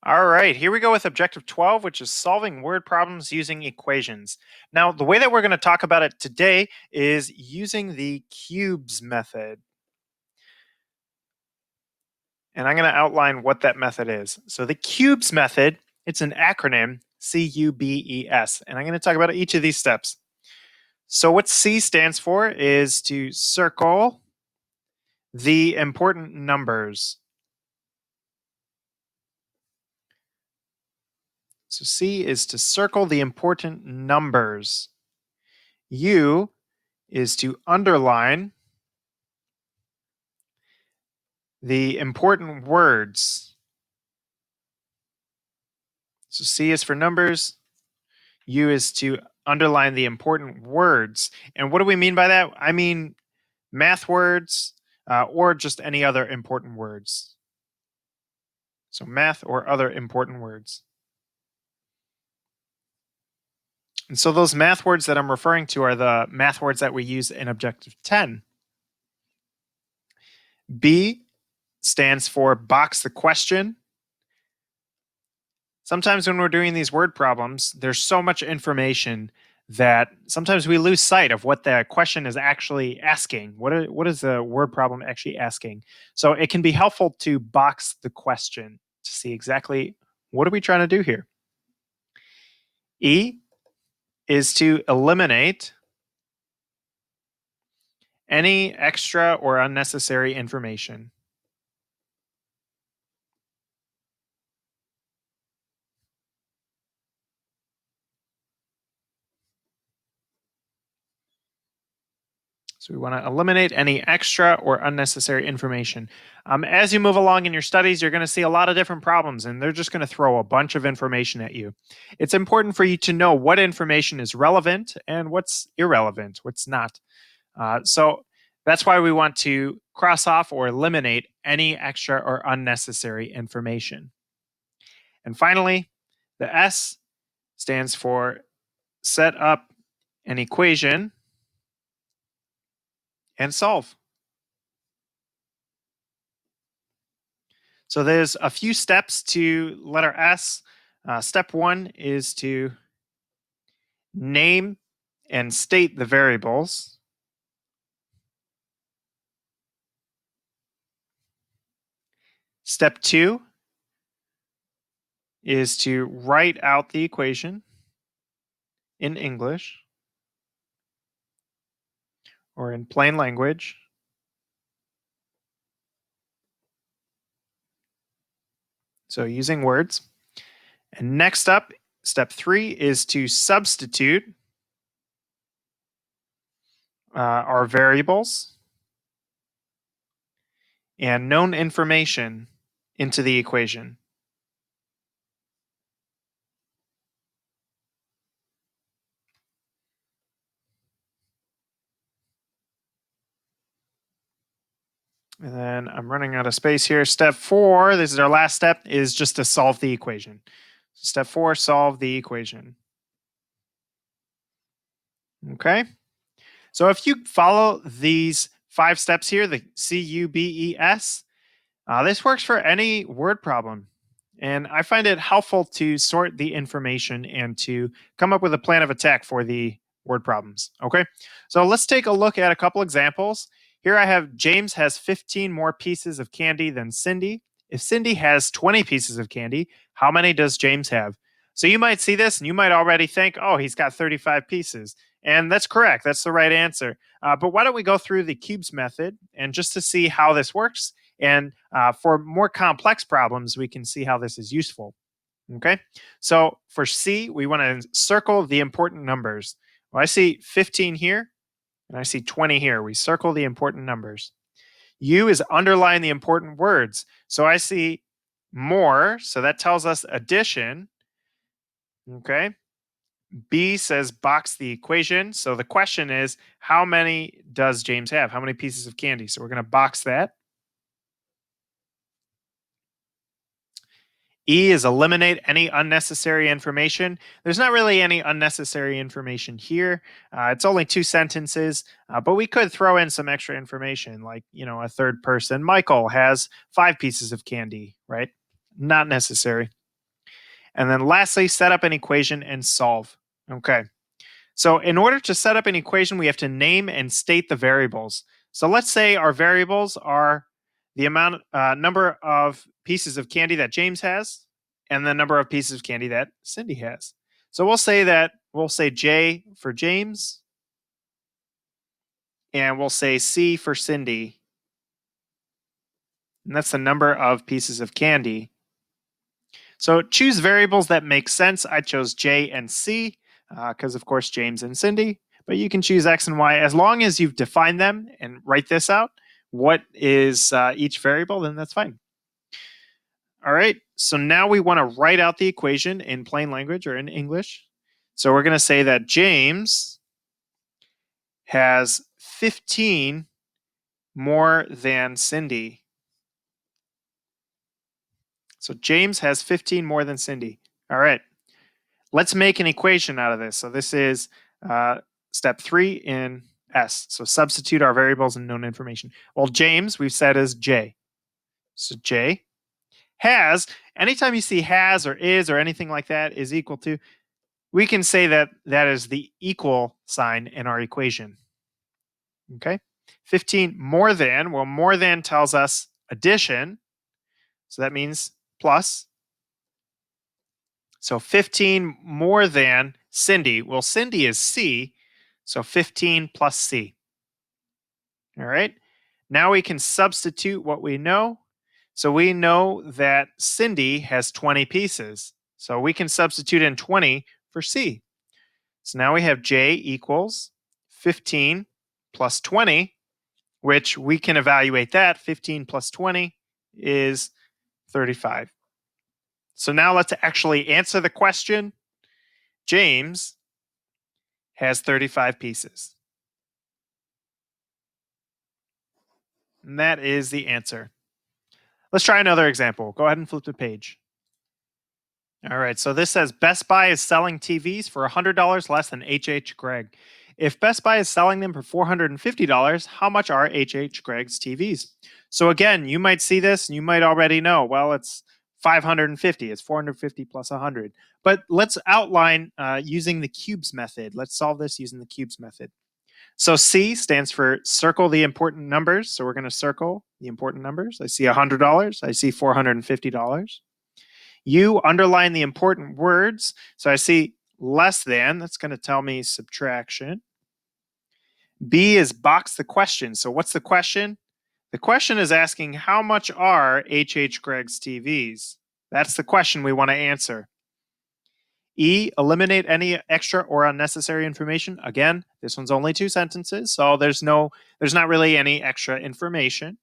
All right, here we go with objective 12, which is solving word problems using equations. Now, the way that we're going to talk about it today is using the cubes method. And I'm going to outline what that method is. So, the cubes method, it's an acronym, CUBES, and I'm going to talk about each of these steps. So, what C stands for is to circle the important numbers. So, C is to circle the important numbers. U is to underline the important words. So C is for numbers, U is to underline the important words. And what do we mean by that? I mean math words or just any other important words. So math or other important words. And so those math words that I'm referring to are the math words that we use in Objective 10. B stands for box the question. Sometimes when we're doing these word problems, there's so much information that sometimes we lose sight of what the question is actually asking. What is the word problem actually asking? So it can be helpful to box the question to see exactly what are we trying to do here. E is to eliminate any extra or unnecessary information. So we want to eliminate any extra or unnecessary information. As you move along in your studies, you're going to see a lot of different problems, and they're just going to throw a bunch of information at you. It's important for you to know what information is relevant and what's irrelevant, what's not. So that's why we want to cross off or eliminate any extra or unnecessary information. And finally, the S stands for set up an equation and solve. So there's a few steps to letter S. Step one is to name and state the variables. Step two is to write out the equation in English or in plain language. So using words. And next up, step three is to substitute our variables and known information into the equation. And then I'm running out of space here. Step four, this is our last step, is just to solve the equation. Step four, solve the equation. Okay. So if you follow these 5 steps here, the CUBES, this works for any word problem. And I find it helpful to sort the information and to come up with a plan of attack for the word problems. Okay. So let's take a look at a couple examples. Here I have James has 15 more pieces of candy than Cindy. If Cindy has 20 pieces of candy, how many does James have? So you might see this and you might already think, oh, he's got 35 pieces. And that's correct. That's the right answer. But why don't we go through the cubes method and just to see how this works? And for more complex problems, we can see how this is useful. Okay. So for C, we want to circle the important numbers. Well, I see 15 here and I see 20 here. We circle the important numbers. U is underline the important words. So I see more. So that tells us addition. Okay. B says box the equation. So the question is, how many does James have? How many pieces of candy? So we're going to box that. E is eliminate any unnecessary information. There's not really any unnecessary information here. It's only 2 sentences, but we could throw in some extra information like, a third person. Michael has 5 pieces of candy, right? Not necessary. And then lastly, set up an equation and solve. Okay. So in order to set up an equation, we have to name and state the variables. So let's say our variables are the number of pieces of candy that James has and the number of pieces of candy that Cindy has. So we'll say J for James and we'll say C for Cindy. And that's the number of pieces of candy. So choose variables that make sense. I chose J and C because, of course, James and Cindy. But you can choose X and Y as long as you've defined them and write this out. What is each variable? Then that's fine. All right. So now we want to write out the equation in plain language or in English. So we're going to say that James has 15 more than Cindy. So James has 15 more than Cindy. All right. Let's make an equation out of this. So this is step 3 in S. So substitute our variables and known information. Well, James, we've said is J. So J has, anytime you see has or is or anything like that is equal to, we can say that that is the equal sign in our equation. Okay. 15 more than, well, more than tells us addition. So that means plus. So 15 more than Cindy. Well, Cindy is C. So 15 plus C. All right. Now we can substitute what we know. So we know that Cindy has 20 pieces. So we can substitute in 20 for C. So now we have J equals 15 plus 20, which we can evaluate that. 15 plus 20 is 35. So now let's actually answer the question. James has 35 pieces. And that is the answer. Let's try another example. Go ahead and flip the page. All right, so this says Best Buy is selling TVs for $100 less than H.H. Gregg. If Best Buy is selling them for $450, how much are H.H. Gregg's TVs? So again, you might see this and you might already know, well, it's 550. It's 450 plus 100. But let's outline using the cubes method. Let's solve this using the cubes method. So C stands for circle the important numbers. So we're going to circle the important numbers. I see $100. I see $450. U, underline the important words. So I see less than. That's going to tell me subtraction. B is box the question. So what's the question? The question is asking how much are H.H. Gregg's TVs? That's the question we want to answer. E, eliminate any extra or unnecessary information. Again, this one's only 2 sentences, so there's not really any extra information.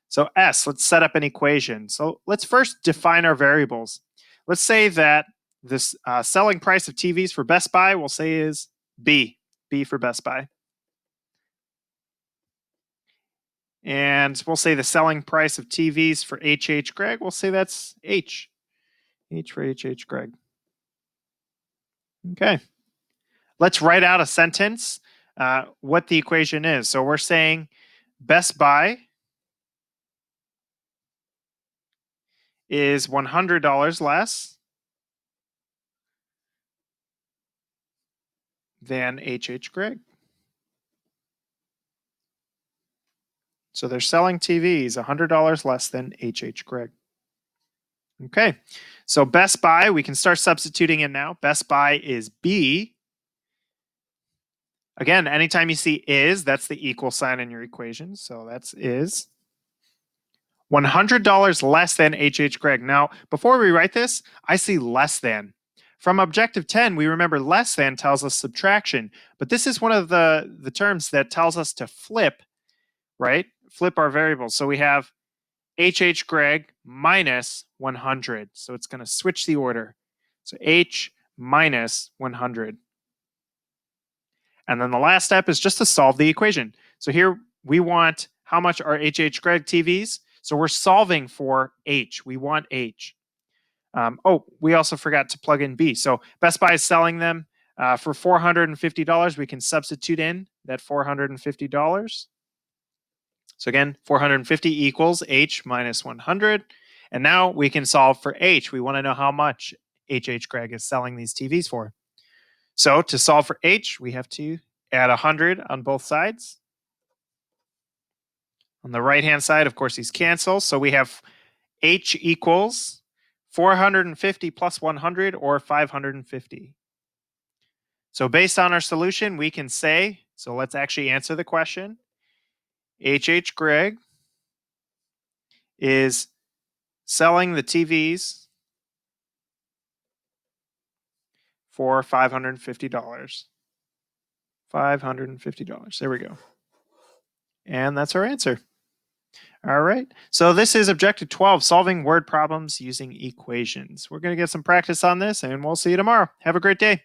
So S, let's set up an equation. So let's first define our variables. Let's say that this selling price of TVs for Best Buy, we'll say is B for Best Buy. And we'll say the selling price of TVs for H.H. Gregg, we'll say that's H for H.H. Gregg. Okay. Let's write out a sentence, what the equation is. So we're saying Best Buy is $100 less than H.H. Gregg. So they're selling TVs $100 less than H.H. Gregg. Okay, so Best Buy, we can start substituting in now. Best Buy is B. Again, anytime you see is, that's the equal sign in your equation. So that's is. $100 less than H.H. Gregg. Now, before we write this, I see less than. From Objective 10, we remember less than tells us subtraction, but this is one of the terms that tells us to flip, right? Flip our variables. So we have H.H. Gregg minus 100. So it's going to switch the order. So H minus 100. And then the last step is just to solve the equation. So here we want how much are H.H. Gregg TVs? So we're solving for H. We want H. We also forgot to plug in B. So Best Buy is selling them for $450. We can substitute in that $450. So again, 450 equals H minus 100. And now we can solve for H. We want to know how much. H.H. Gregg is selling these TVs for. So to solve for H, we have to add 100 on both sides. On the right-hand side, of course, these cancel. So we have H equals 450 plus 100 or 550. So based on our solution, we can say, so let's actually answer the question. H.H. Gregg is selling the TVs for $550. $550. There we go. And that's our answer. All right. So this is objective 12, solving word problems using equations. We're going to get some practice on this, and we'll see you tomorrow. Have a great day.